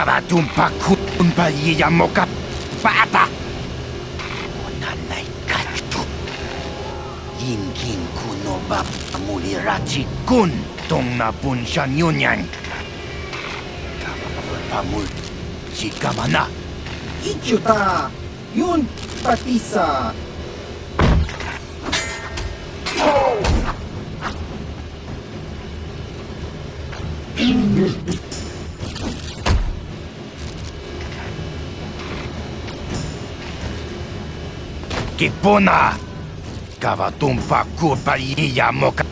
Kavatumpa kunpaliya moka pata. Onanay kachu. Yingin kuno ba mulirachi kun tong na punsyan yunyan. Pamul chikamana. Ichuta! Yun patisa! Kipuna! Kavatumpa kunpaliya moka.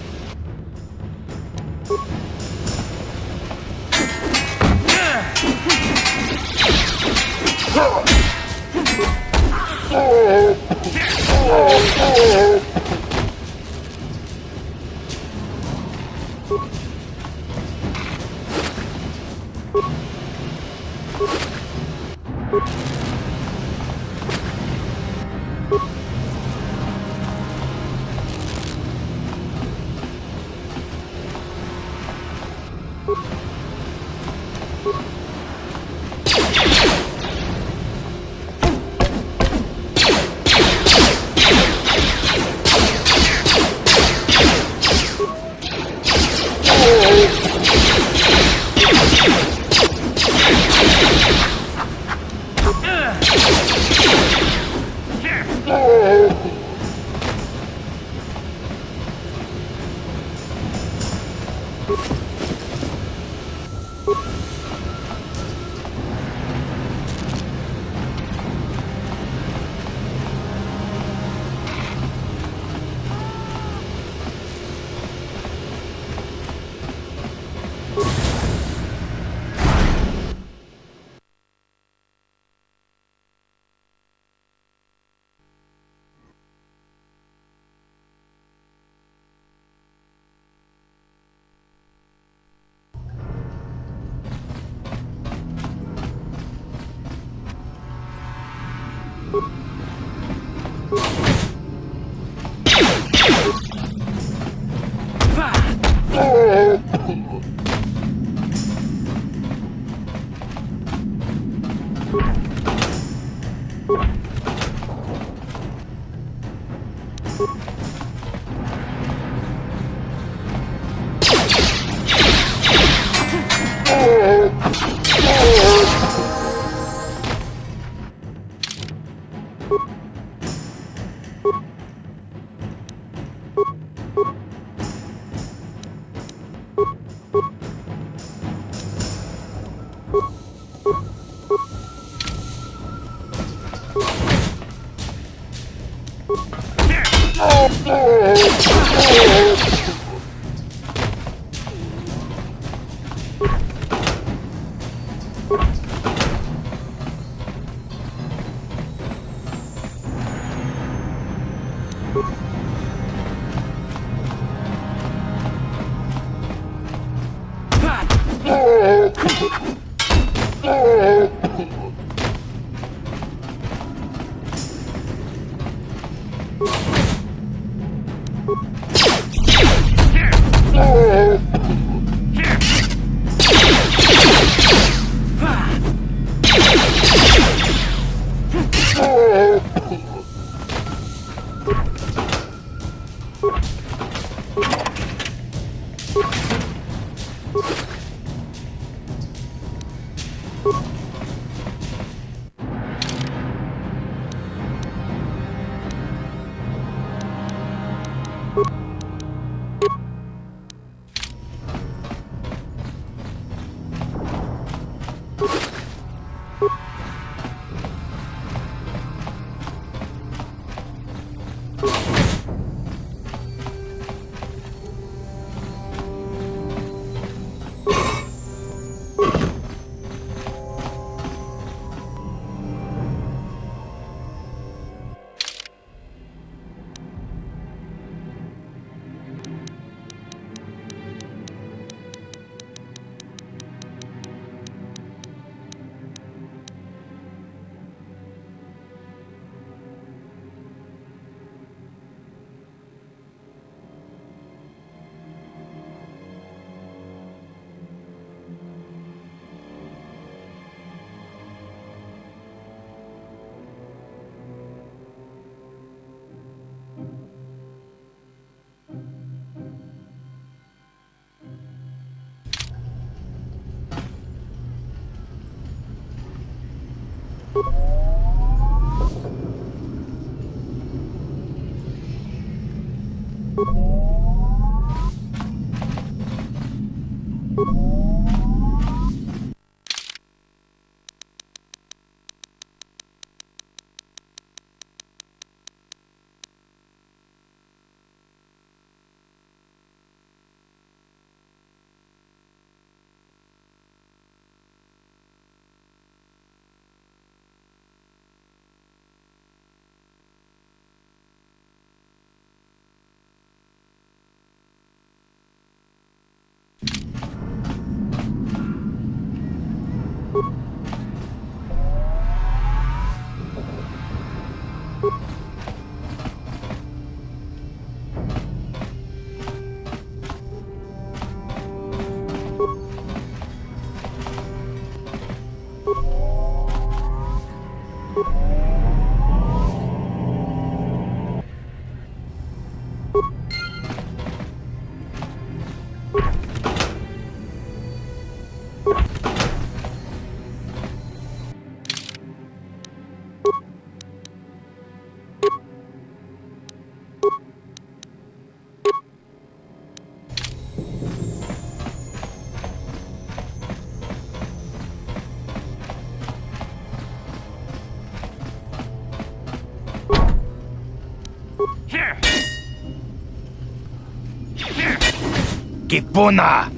Kipuna!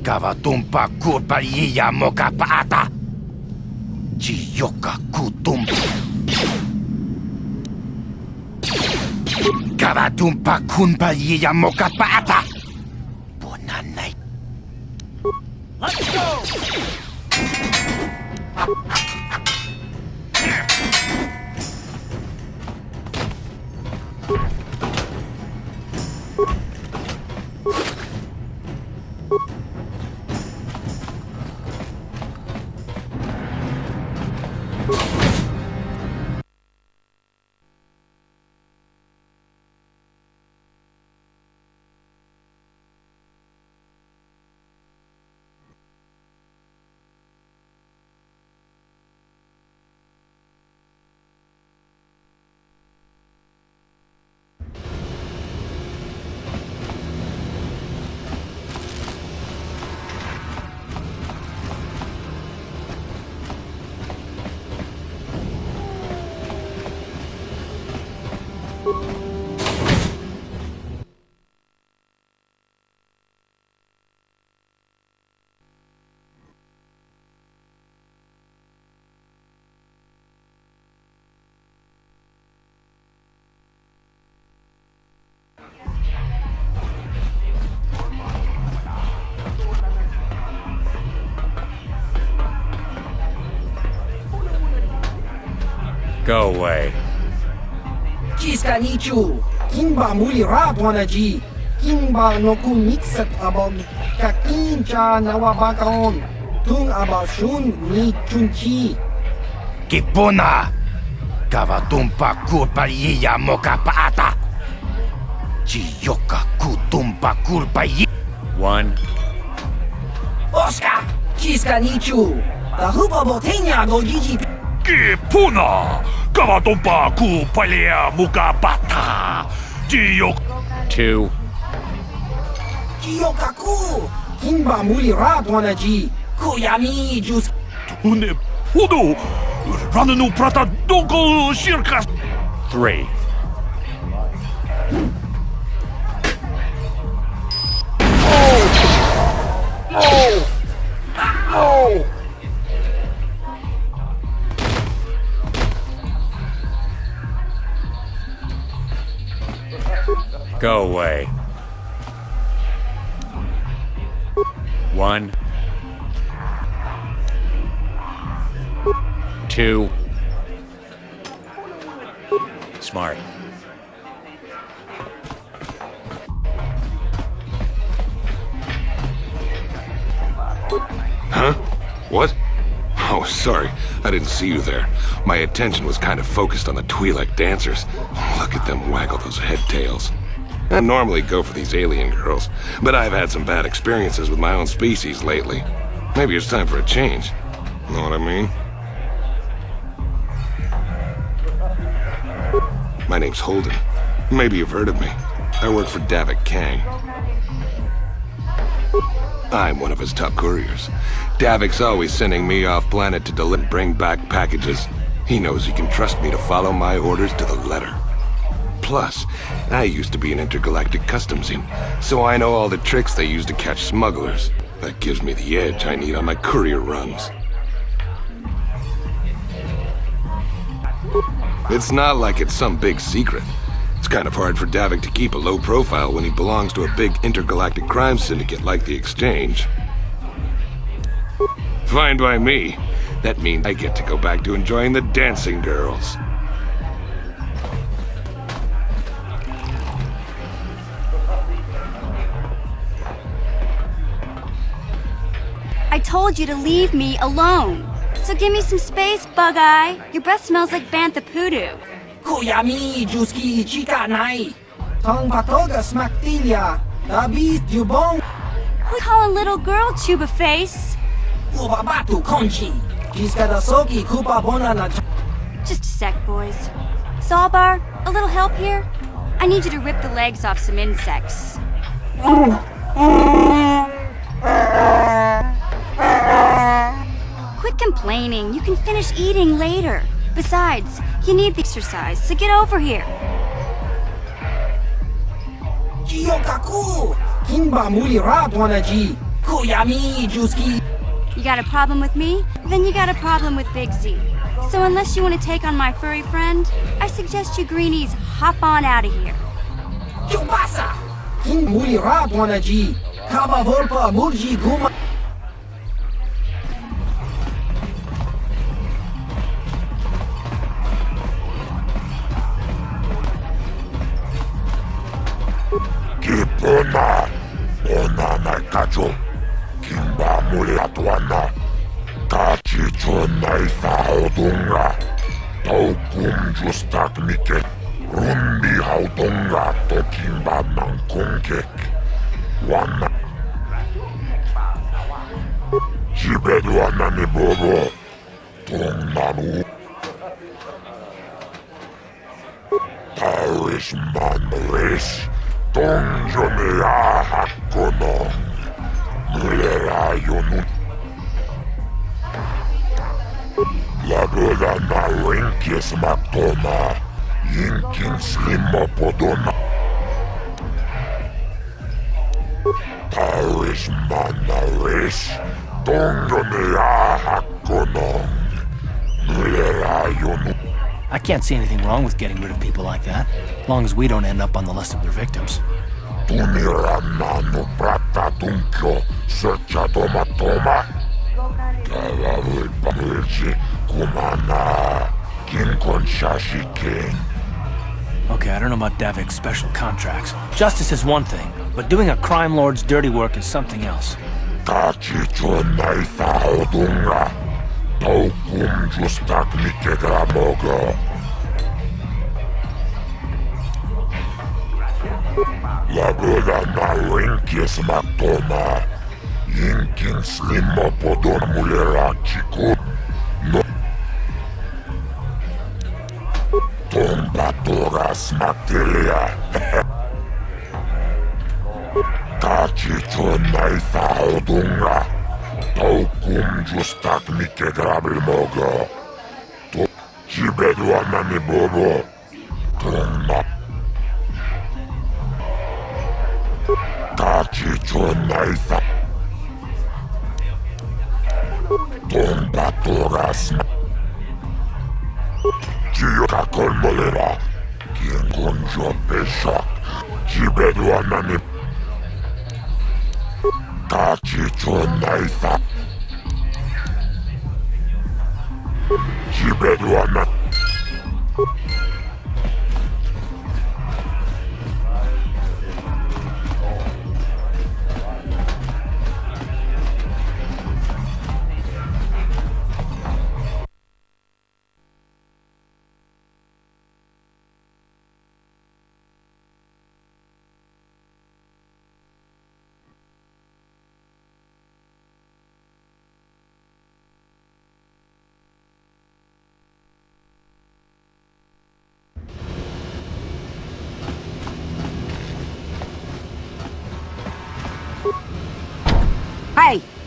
Kavatumpa kurpaliya moka paata! Chiyoka kutum! Kavatumpa kunpaliya moka paata! Bonanay! Let's go! Go away. Kiska nichu, kimba muli ratwanaji, kimba no kumixat abog, kakincha nawabakaon, tung abashun ni chunchi. Kipuna! Kavatumpa kurpaliya moka paata! Chiyoka kutumpa kurpaliya! 1, Oscar, kiska nichu, tahupa botenya go jiji. Kipuna! Kavatumpa kupalia mukapata! Jiyok! 2, Kiyokaku, kimba muli ratwanaji, kuyami jus. Une pudu! Ranenu prata doko shirkas! 3, Go away. 1, 2. Smart. Huh? What? Oh, sorry. I didn't see you there. My attention was kind of focused on the Twi'lek dancers. Look at them waggle those head tails. I normally go for these alien girls, but I've had some bad experiences with my own species lately. Maybe it's time for a change. Know what I mean? My name's Holden. Maybe you've heard of me. I work for Davik Kang. I'm one of his top couriers. Davik's always sending me off planet to deliver and bring back packages. He knows he can trust me to follow my orders to the letter. Plus, I used to be an intergalactic customs agent, so I know all the tricks they use to catch smugglers. That gives me the edge I need on my courier runs. It's not like it's some big secret. It's kind of hard for Davik to keep a low profile when he belongs to a big intergalactic crime syndicate like the Exchange. Fine by me. That means I get to go back to enjoying the dancing girls. I told you to leave me alone. So give me some space, Bug-Eye. Your breath smells like Bantha Poodoo. Kuyami Juski Chika Nai. Tong Patoga Smaktilia. Dabi Dubong. Who calling little girl Chuba Face? Ubabatu Conchi. Jiskadasoki Kupa Bonana. Just a sec, boys. Sawbar, a little help here? I need you to rip the legs off some insects. Quit complaining. You can finish eating later. Besides, you need the exercise, so get over here. Jiyokaku. Kinba Muli Radwanaji. Kuyami Juski. You got a problem with me? Then you got a problem with Big Z. So unless you want to take on my furry friend, I suggest you greenies hop on out of here. Chubasa. Kin Muli Radwanaji. Kaba Volpa Murji Guma. Kipuna, ona naikacho, kimba muli atuana, kachicho naisa odunga, taukum justak mike, rundi haudunga to kimba mankungek, wana. Jibeduana ni bobo, tung namu. Taurish manrish. Donjone hakono, mulera yonu. La boda na rinkis matoma, yinkin slimo podona. Tarish manarish, donjone hakono, mulera yonu. I can't see anything wrong with getting rid of people like that, as long as we don't end up on the list of their victims. Tuniranano prata tunkyo, searcha toma toma. Kalavul pamulji kumana, kinkon shashi king. Okay, I don't know about Davik's special contracts. Justice is one thing, but doing a crime lord's dirty work is something else. Kachicho naitha odunga. Taukum justak mike gramogo. La boda na rinkis matoma, yinkin slimo podon mulera chiku. No. Tombatora smaktelia. Kachicho naitha odunga. Taukum justak mike grabil mogo. To jibeduana ni bobo. Toma. Kachicho naitha. Tombatora smak. Jiyo kakol molera. Kien konjo peshak. Jibeduana ni. Kachicho naitha. Jibeduana.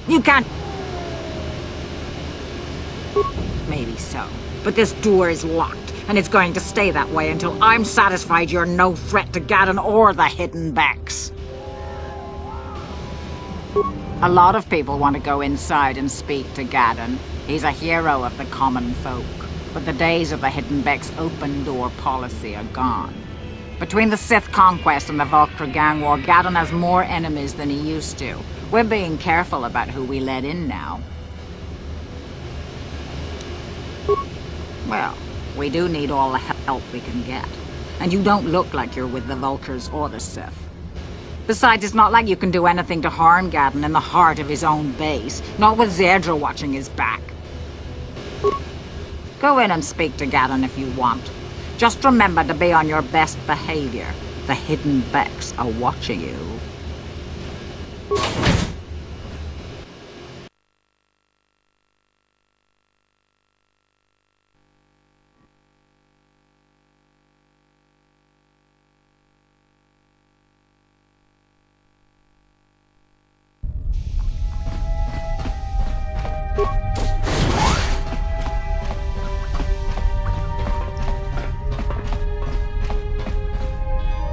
You can't... Maybe so. But this door is locked, and it's going to stay that way until I'm satisfied you're no threat to Gaddon or the Hidden Becks. A lot of people want to go inside and speak to Gaddon. He's a hero of the common folk. But the days of the Hidden Becks' open-door policy are gone. Between the Sith conquest and the Vulkar gang war, Gaddon has more enemies than he used to. We're being careful about who we let in now. Well, we do need all the help we can get. And you don't look like you're with the Vulkars or the Sith. Besides, it's not like you can do anything to harm Gaddon in the heart of his own base, not with Zerdra watching his back. Go in and speak to Gaddon if you want. Just remember to be on your best behavior. The Hidden Becks are watching you.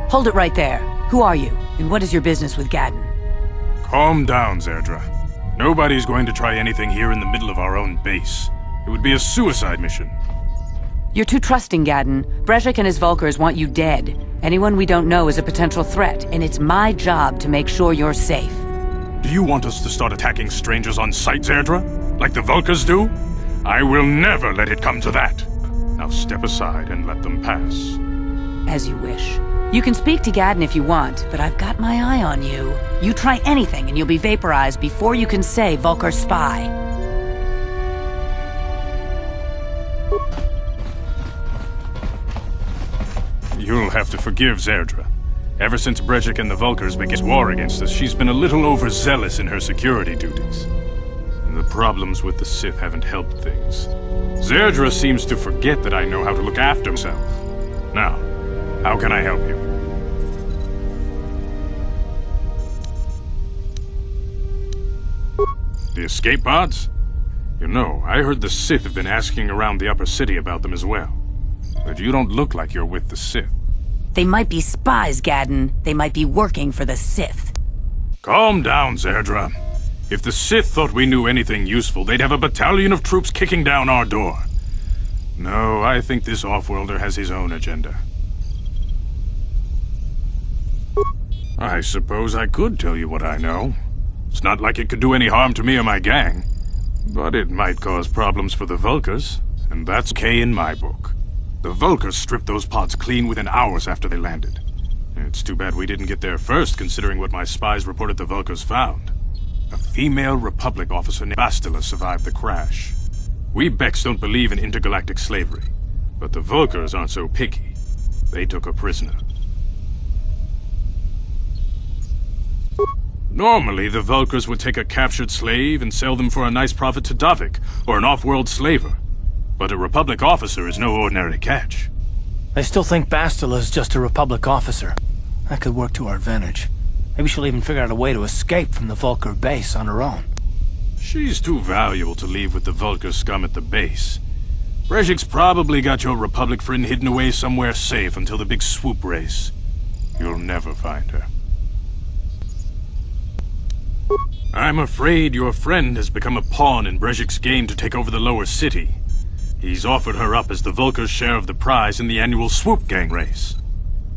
Hold it right there. Who are you, and what is your business with Gaddon? Calm down, Zerdra. Nobody's going to try anything here in the middle of our own base. It would be a suicide mission. You're too trusting, Gaddon. Brejik and his Vulkars want you dead. Anyone we don't know is a potential threat, and it's my job to make sure you're safe. Do you want us to start attacking strangers on sight, Zerdra? Like the Vulkars do? I will never let it come to that. Now step aside and let them pass. As you wish. You can speak to Gaddon if you want, but I've got my eye on you. You try anything and you'll be vaporized before you can say Vulkar spy. You'll have to forgive Zerdra. Ever since Brejik and the Vulkars began war against us, she's been a little overzealous in her security duties. And the problems with the Sith haven't helped things. Zerdra seems to forget that I know how to look after myself. Now, how can I help you? The escape pods? You know, I heard the Sith have been asking around the upper city about them as well. But you don't look like you're with the Sith. They might be spies, Gaddon. They might be working for the Sith. Calm down, Zerdra. If the Sith thought we knew anything useful, they'd have a battalion of troops kicking down our door. No, I think this off-worlder has his own agenda. I suppose I could tell you what I know. It's not like it could do any harm to me or my gang. But it might cause problems for the Vulkars, and that's okay in my book. The Vulkars stripped those pods clean within hours after they landed. It's too bad we didn't get there first, considering what my spies reported the Vulkars found. A female Republic officer named Bastila survived the crash. We Becks don't believe in intergalactic slavery, but the Vulkars aren't so picky. They took her prisoner. Normally, the Vulkars would take a captured slave and sell them for a nice profit to Davik, or an off-world slaver. But a Republic officer is no ordinary catch. I still think Bastila is just a Republic officer. That could work to our advantage. Maybe she'll even figure out a way to escape from the Vulkar base on her own. She's too valuable to leave with the Vulkar scum at the base. Brejik's probably got your Republic friend hidden away somewhere safe until the big swoop race. You'll never find her. I'm afraid your friend has become a pawn in Brejik's game to take over the lower city. He's offered her up as the Vulkar's share of the prize in the annual Swoop Gang race.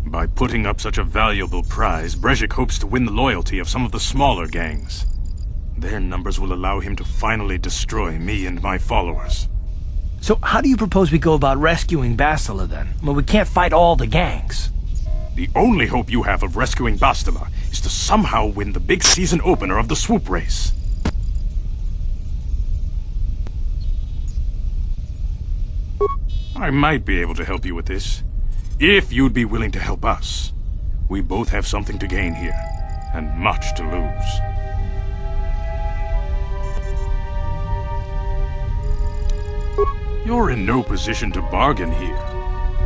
By putting up such a valuable prize, Brejik hopes to win the loyalty of some of the smaller gangs. Their numbers will allow him to finally destroy me and my followers. So how do you propose we go about rescuing Bastila then? Well, we can't fight all the gangs. The only hope you have of rescuing Bastila is to somehow win the big season opener of the Swoop race. I might be able to help you with this, if you'd be willing to help us. We both have something to gain here, and much to lose. You're in no position to bargain here.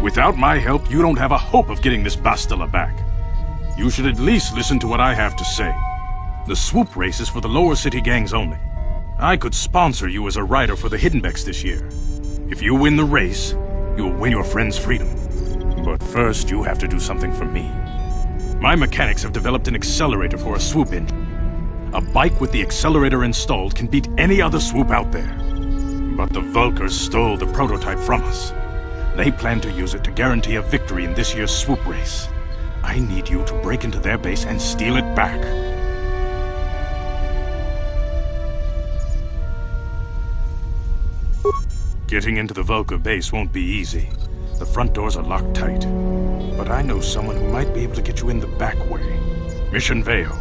Without my help, you don't have a hope of getting this Bastila back. You should at least listen to what I have to say. The swoop race is for the lower city gangs only. I could sponsor you as a rider for the Hiddenbecks this year. If you win the race, you'll win your friend's freedom. But first, you have to do something for me. My mechanics have developed an accelerator for a swoop engine. A bike with the accelerator installed can beat any other swoop out there. But the Vulkars stole the prototype from us. They plan to use it to guarantee a victory in this year's swoop race. I need you to break into their base and steal it back. Getting into the Vulkar base won't be easy. The front doors are locked tight. But I know someone who might be able to get you in the back way. Mission Veo.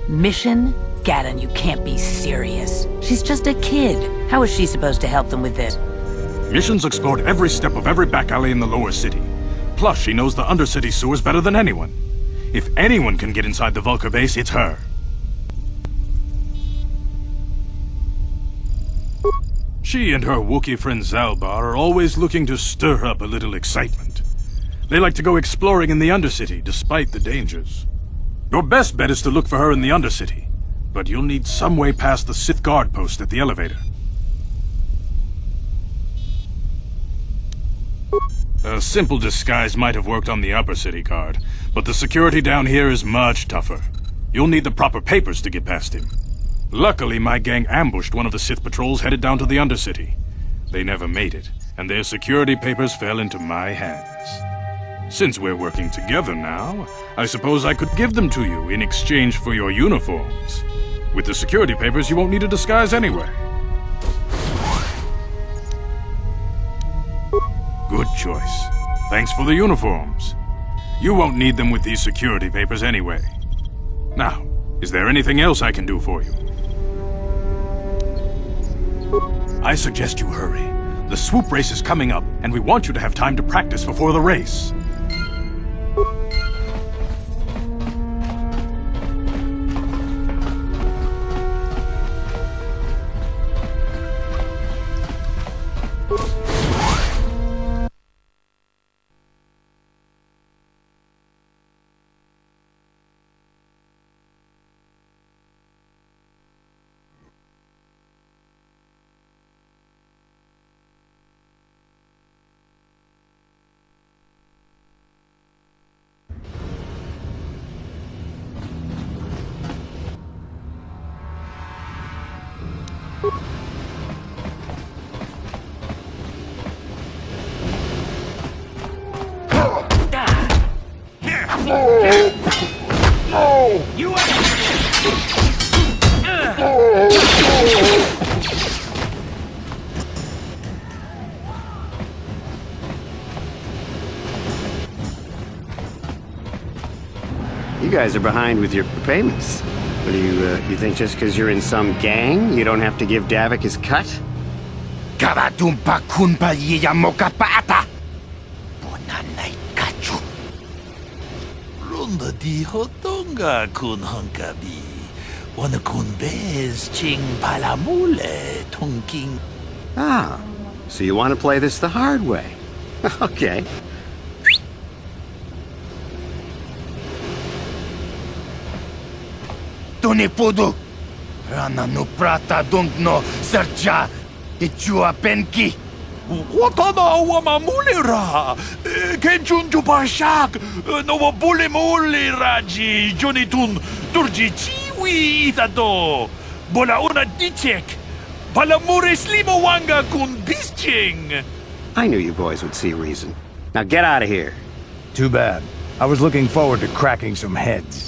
Mission? Gaddon, you can't be serious. She's just a kid. How is she supposed to help them with this? Mission's explored every step of every back alley in the lower city. Plus, she knows the undercity sewers better than anyone. If anyone can get inside the Vulkar base, it's her. She and her Wookiee friend Zalbar are always looking to stir up a little excitement. They like to go exploring in the Undercity, despite the dangers. Your best bet is to look for her in the Undercity, but you'll need some way past the Sith guard post at the elevator. A simple disguise might have worked on the Upper City guard, but the security down here is much tougher. You'll need the proper papers to get past him. Luckily, my gang ambushed one of the Sith patrols headed down to the Undercity. They never made it, and their security papers fell into my hands. Since we're working together now, I suppose I could give them to you in exchange for your uniforms. With the security papers, you won't need a disguise anyway. Good choice. Thanks for the uniforms. You won't need them with these security papers anyway. Now, is there anything else I can do for you? I suggest you hurry. The swoop race is coming up, and we want you to have time to practice before the race. You guys are behind with your payments. What do you think just because you're in some gang, you don't have to give Davik his cut? Kavatumpa kunpa yiya mokapaata! Bonanay kachu! Ronda di hotonga kun honkabi. Wana kun bez ching palamule tonking. Ah, so you want to play this the hard way? Okay. Tunipudu! Rana no prata dungno serja ichua penki! Watana wamamulira! Kenchunju pashak! No bulimuli raji junitun turji chiwi itado! Bola una dichek! Palamure slimo wanga kun bisching! I knew you boys would see reason. Now get out of here. Too bad. I was looking forward to cracking some heads.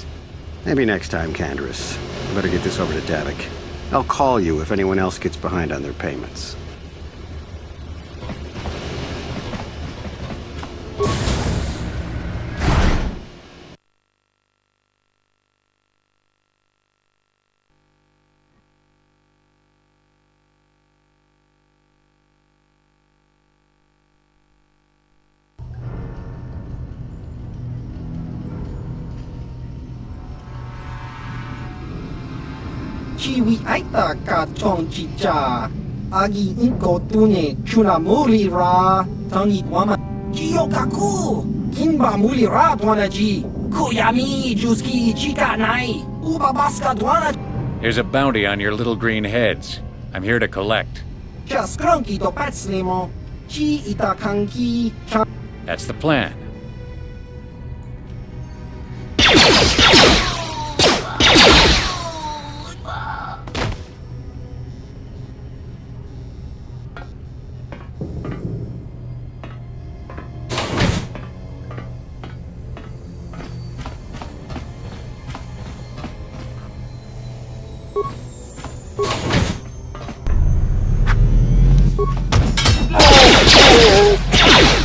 Maybe next time, Canderous. I better get this over to Davik. I'll call you if anyone else gets behind on their payments. Chiwi aita ka chong chicha. Agi inko tune chuna muli ra. Tangi wama. Chiyo kaku. Kinba muli ra tuana ji. Kuyami Juski Chikanai. Ubabaska Dwana. Here's a bounty on your little green heads. I'm here to collect. Chaskronki to Patslimo. Chi Itakanki. That's the plan.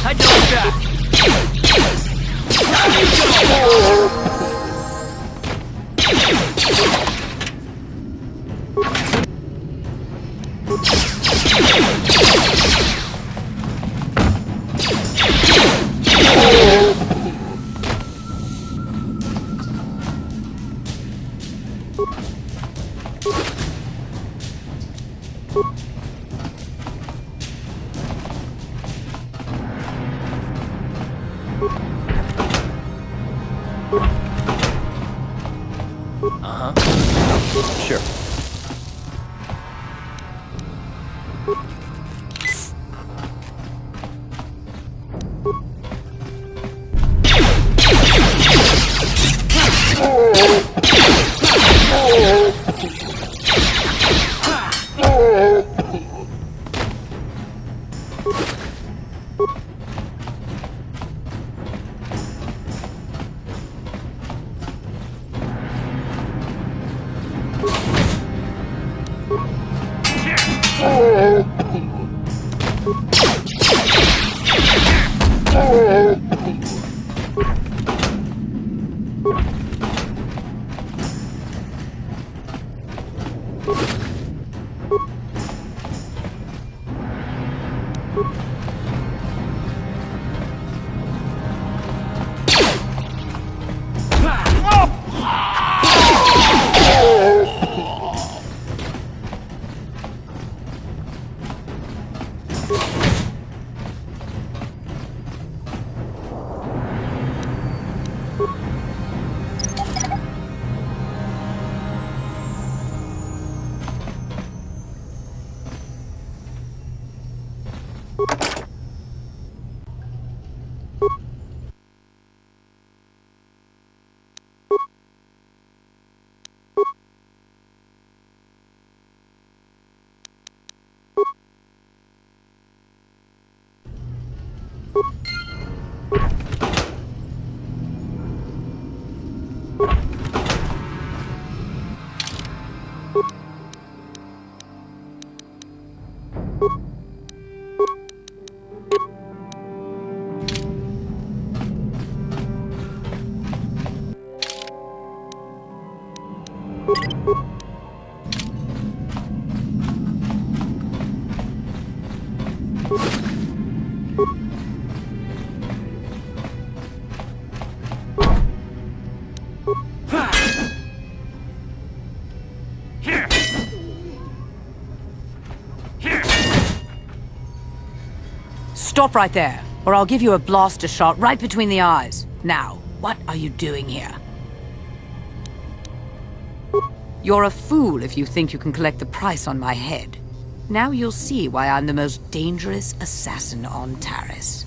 I know that. Sure. Stop right there, or I'll give you a blaster shot right between the eyes. Now, what are you doing here? You're a fool if you think you can collect the price on my head. Now you'll see why I'm the most dangerous assassin on Taris.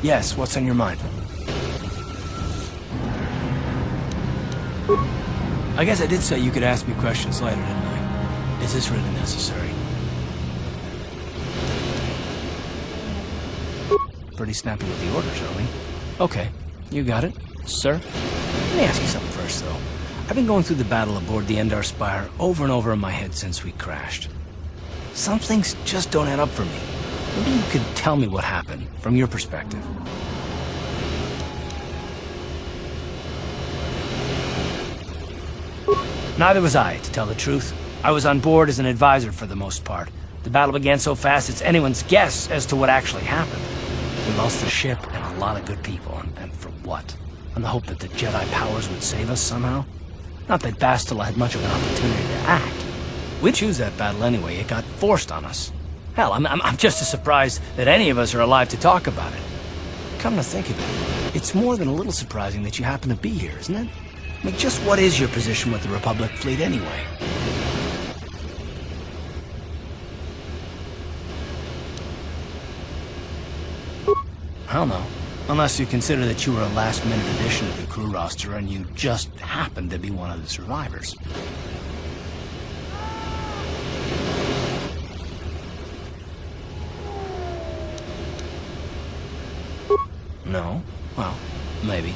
Yes, what's on your mind? I guess I did say you could ask me questions later, didn't I? Is this really necessary? Pretty snappy with the orders, are we? Okay, you got it, sir. Let me ask you something first, though. I've been going through the battle aboard the Endar Spire over and over in my head since we crashed. Some things just don't add up for me. Maybe you could tell me what happened, from your perspective. Neither was I, to tell the truth. I was on board as an advisor for the most part. The battle began so fast it's anyone's guess as to what actually happened. We lost the ship and a lot of good people, and for what? On the hope that the Jedi powers would save us somehow? Not that Bastila had much of an opportunity to act. We'd choose that battle anyway. It got forced on us. Hell, I'm just as surprised that any of us are alive to talk about it. Come to think of it, it's more than a little surprising that you happen to be here, isn't it? I mean, just what is your position with the Republic fleet anyway? I don't know. Unless you consider that you were a last-minute addition to the crew roster and you just happened to be one of the survivors. No? Well, maybe.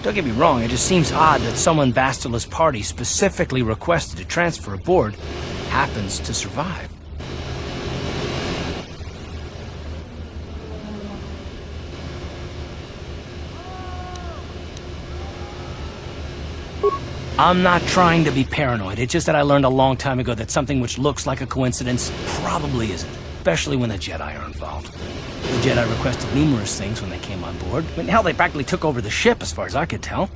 Don't get me wrong, it just seems odd that someone Bastila's party specifically requested to transfer aboard happens to survive. I'm not trying to be paranoid, it's just that I learned a long time ago that something which looks like a coincidence probably isn't, especially when the Jedi are involved. The Jedi requested numerous things when they came on board. I mean, hell, they practically took over the ship, as far as I could tell.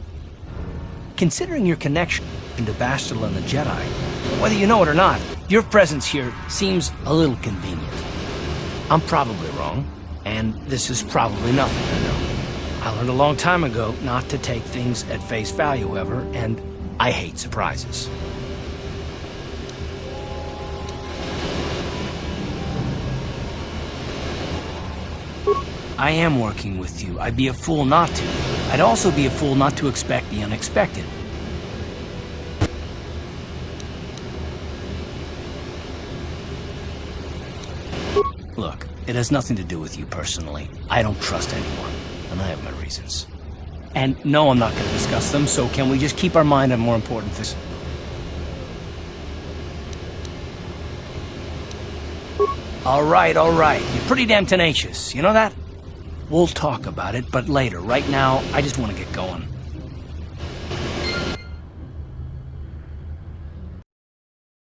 Considering your connection to Bastila and the Jedi, whether you know it or not, your presence here seems a little convenient. I'm probably wrong, and this is probably nothing I know. I learned a long time ago not to take things at face value ever, and I hate surprises. I am working with you. I'd be a fool not to. I'd also be a fool not to expect the unexpected. Look, it has nothing to do with you personally. I don't trust anyone, and I have my reasons. And no, I'm not going to discuss them, so can we just keep our mind on more important things? All right. You're pretty damn tenacious. You know that? We'll talk about it, but later. Right now, I just want to get going.